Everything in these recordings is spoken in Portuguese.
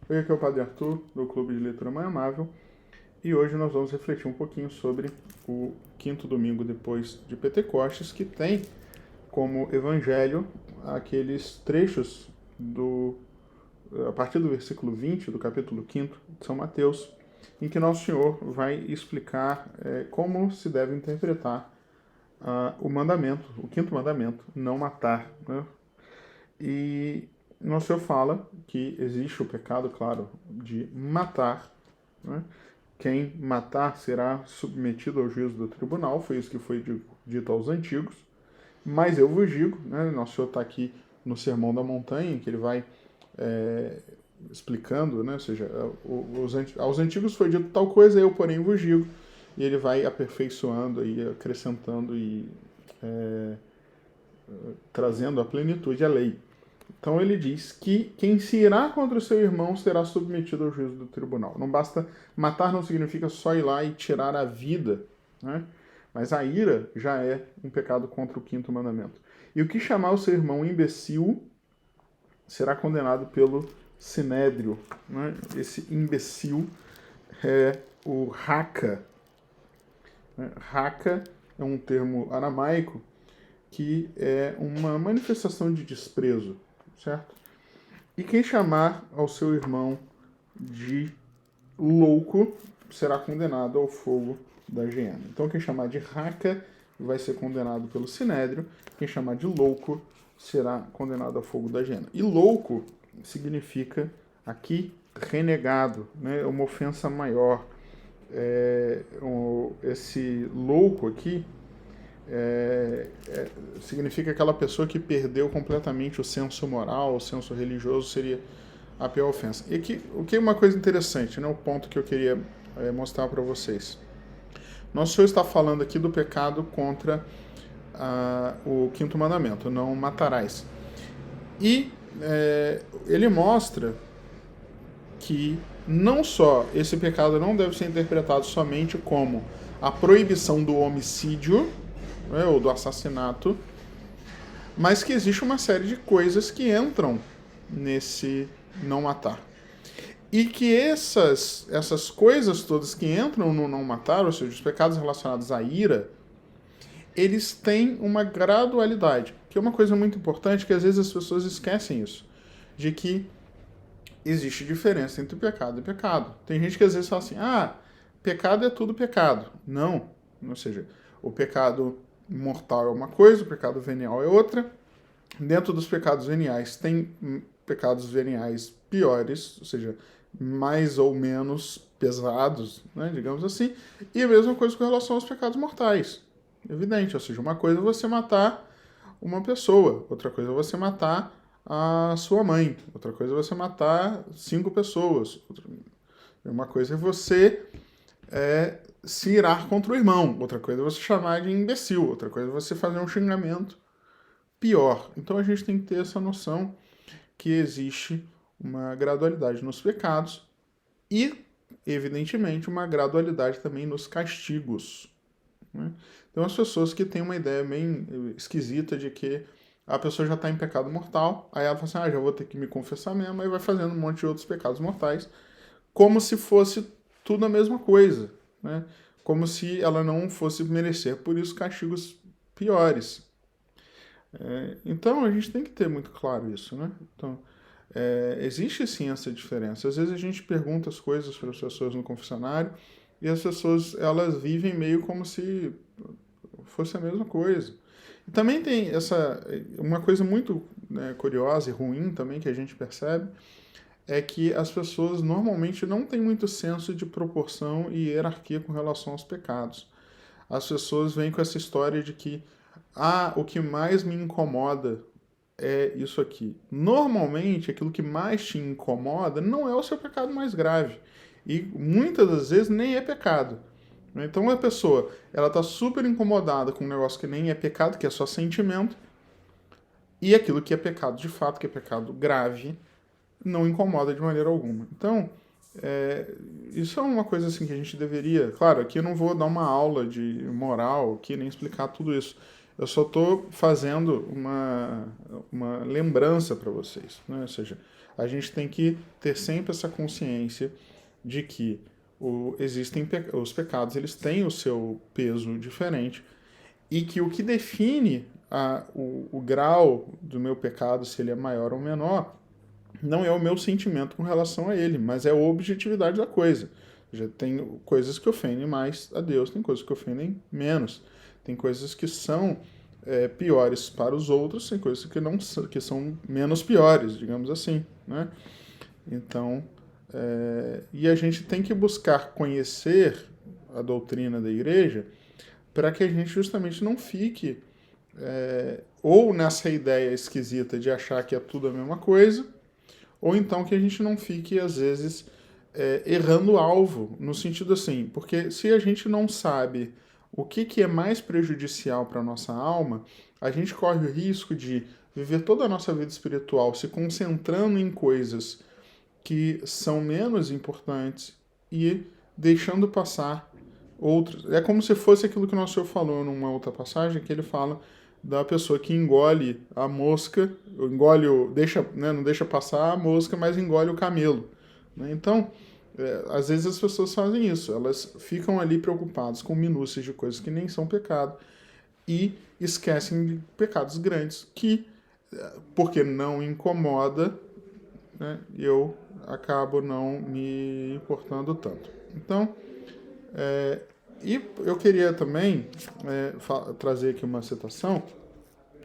Oi, aqui é o Padre Arthur, do Clube de Leitura Mãe Amável, e hoje nós vamos refletir um pouquinho sobre o quinto domingo depois de Pentecostes, que tem como evangelho aqueles trechos a partir do versículo 20 do capítulo 5 de São Mateus, em que Nosso Senhor vai explicar como se deve interpretar o mandamento, o quinto mandamento, não matar, né? E Nosso Senhor fala que existe o pecado, claro, de matar, né? Quem matar será submetido ao juízo do tribunal, foi isso que foi dito aos antigos. Mas eu vos digo, né? Nosso Senhor está aqui no Sermão da Montanha, em que ele vai é, explicando, né? Ou seja, aos antigos foi dito tal coisa, eu porém vos digo. E ele vai aperfeiçoando e acrescentando e é, trazendo a plenitude à lei. Então ele diz que quem se irá contra o seu irmão será submetido ao juízo do tribunal. Não basta matar, não significa só ir lá e tirar a vida, né? Mas a ira já é um pecado contra o quinto mandamento. E o que chamar o seu irmão imbecil será condenado pelo sinédrio, né? Esse imbecil é o raca. Né? Raca é um termo aramaico que é uma manifestação de desprezo, certo? E quem chamar ao seu irmão de louco será condenado ao fogo da hiena. Então, quem chamar de raca vai ser condenado pelo sinédrio, quem chamar de louco será condenado ao fogo da hiena. E louco significa aqui renegado, né? É uma ofensa maior. Esse louco aqui significa aquela pessoa que perdeu completamente o senso moral, o senso religioso seria a pior ofensa. E aqui, o que é uma coisa interessante, né? O ponto que eu queria mostrar para vocês. Nosso Senhor está falando aqui do pecado contra o quinto mandamento, não matarás. E ele mostra que não só esse pecado não deve ser interpretado somente como a proibição do homicídio, né, ou do assassinato, mas que existe uma série de coisas que entram nesse não matar. E que essas coisas todas que entram no não matar, ou seja, os pecados relacionados à ira, eles têm uma gradualidade, que é uma coisa muito importante, que às vezes as pessoas esquecem isso, de que existe diferença entre pecado e pecado. Tem gente que às vezes fala assim, pecado é tudo pecado. Não, ou seja, o pecado mortal é uma coisa, o pecado venial é outra. Dentro dos pecados veniais tem pecados veniais piores, ou seja, mais ou menos pesados, né, digamos assim, e a mesma coisa com relação aos pecados mortais. Evidente, ou seja, uma coisa é você matar uma pessoa, outra coisa é você matar a sua mãe, outra coisa é você matar 5 pessoas, uma coisa é você se irar contra o irmão, outra coisa é você chamar de imbecil, outra coisa é você fazer um xingamento pior. Então a gente tem que ter essa noção que existe uma gradualidade nos pecados e, evidentemente, uma gradualidade também nos castigos. Né? Tem umas pessoas que têm uma ideia bem esquisita de que a pessoa já está em pecado mortal, aí ela fala assim, já vou ter que me confessar mesmo, aí vai fazendo um monte de outros pecados mortais, como se fosse tudo a mesma coisa, né? Como se ela não fosse merecer, por isso, castigos piores. Então a gente tem que ter muito claro isso, né? Então, existe sim essa diferença. Às vezes a gente pergunta as coisas para as pessoas no confessionário e as pessoas elas vivem meio como se fosse a mesma coisa. E também tem uma coisa muito, né, curiosa e ruim também que a gente percebe é que as pessoas normalmente não têm muito senso de proporção e hierarquia com relação aos pecados. As pessoas vêm com essa história de que o que mais me incomoda é isso aqui. Normalmente, aquilo que mais te incomoda não é o seu pecado mais grave. E muitas das vezes nem é pecado. Então a pessoa, ela está super incomodada com um negócio que nem é pecado, que é só sentimento, e aquilo que é pecado de fato, que é pecado grave, não incomoda de maneira alguma. Então, isso é uma coisa assim que a gente deveria... Claro, aqui eu não vou dar uma aula de moral aqui, nem explicar tudo isso. Eu só estou fazendo uma lembrança para vocês. Né? Ou seja, a gente tem que ter sempre essa consciência de que existem os pecados, eles têm o seu peso diferente, e que o que define o grau do meu pecado, se ele é maior ou menor, não é o meu sentimento com relação a ele, mas é a objetividade da coisa. Já tem coisas que ofendem mais a Deus, tem coisas que ofendem menos. Tem coisas que são piores para os outros, tem coisas que não que são menos piores, digamos assim, né? Então, e a gente tem que buscar conhecer a doutrina da igreja para que a gente justamente não fique ou nessa ideia esquisita de achar que é tudo a mesma coisa, ou então que a gente não fique, às vezes, errando o alvo, no sentido assim, porque se a gente não sabe o que é mais prejudicial para a nossa alma, a gente corre o risco de viver toda a nossa vida espiritual se concentrando em coisas que são menos importantes e deixando passar outros. É como se fosse aquilo que o nosso Senhor falou numa outra passagem, que ele fala da pessoa que engole a mosca, não deixa passar a mosca, mas engole o camelo. Né? Então, às vezes as pessoas fazem isso, elas ficam ali preocupadas com minúcias de coisas que nem são pecado e esquecem de pecados grandes que, porque não incomoda, né, eu acabo não me importando tanto. Então, e eu queria também trazer aqui uma citação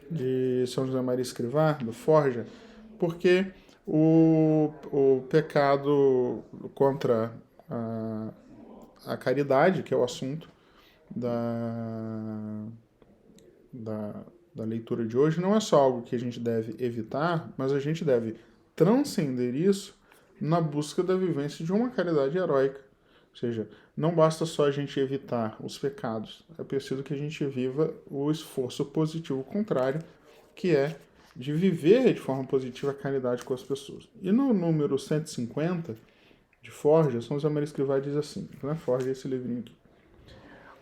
de São José Maria Escrivá, do Forja, porque o pecado contra a caridade, que é o assunto da leitura de hoje, não é só algo que a gente deve evitar, mas a gente deve transcender isso na busca da vivência de uma caridade heróica. Ou seja, não basta só a gente evitar os pecados, é preciso que a gente viva o esforço positivo contrário, que é de viver de forma positiva a caridade com as pessoas. E no número 150 de Forja, São José Maria Escrivá diz assim, não é Forja esse livrinho aqui: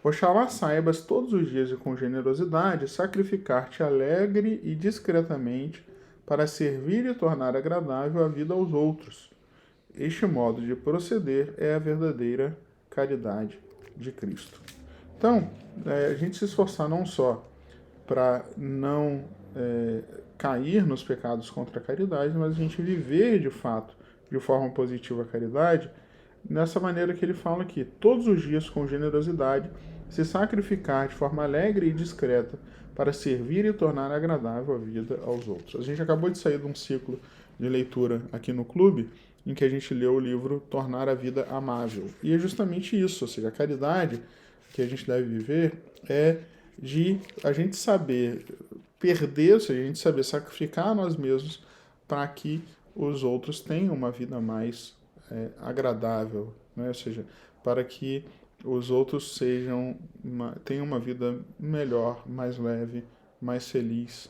Oxalá saibas todos os dias e com generosidade sacrificar-te alegre e discretamente para servir e tornar agradável a vida aos outros. Este modo de proceder é a verdadeira caridade de Cristo. Então, a gente se esforçar não só para não cair nos pecados contra a caridade, mas a gente viver de fato de forma positiva a caridade, nessa maneira que ele fala aqui: todos os dias com generosidade, se sacrificar de forma alegre e discreta para servir e tornar agradável a vida aos outros. A gente acabou de sair de um ciclo de leitura aqui no clube, em que a gente leu o livro Tornar a Vida Amável. E é justamente isso, ou seja, a caridade que a gente deve viver é de a gente saber perder, ou seja, a gente saber sacrificar a nós mesmos para que os outros tenham uma vida mais agradável, né? Ou seja, para que os outros tenham uma vida melhor, mais leve, mais feliz.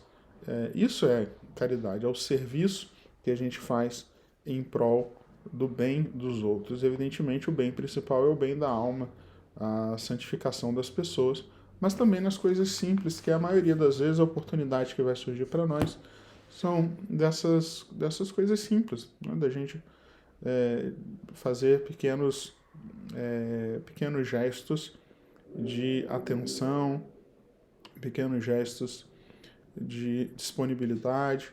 Isso é caridade, é o serviço que a gente faz em prol do bem dos outros. Evidentemente, o bem principal é o bem da alma, a santificação das pessoas, mas também nas coisas simples, que a maioria das vezes a oportunidade que vai surgir para nós são dessas coisas simples, né? Da gente fazer pequenos gestos de atenção, pequenos gestos de disponibilidade,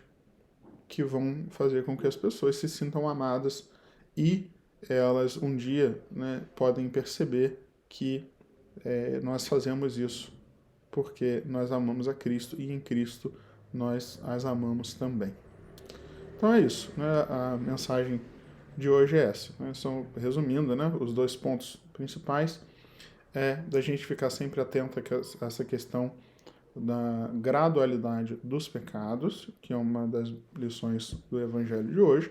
que vão fazer com que as pessoas se sintam amadas e elas um dia, né, podem perceber que nós fazemos isso porque nós amamos a Cristo e em Cristo nós as amamos também. Então é isso, né? A mensagem de hoje é essa, né? Resumindo, né, os dois pontos principais é da gente ficar sempre atento a essa questão da gradualidade dos pecados, que é uma das lições do Evangelho de hoje,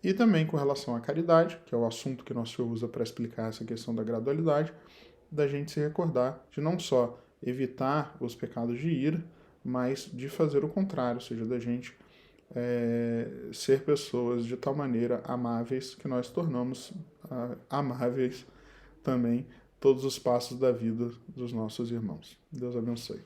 e também com relação à caridade, que é o assunto que nosso Senhor usa para explicar essa questão da gradualidade, da gente se recordar de não só evitar os pecados de ira, mas de fazer o contrário, ou seja, da gente ser pessoas de tal maneira amáveis que nós tornamos amáveis também todos os passos da vida dos nossos irmãos. Deus abençoe.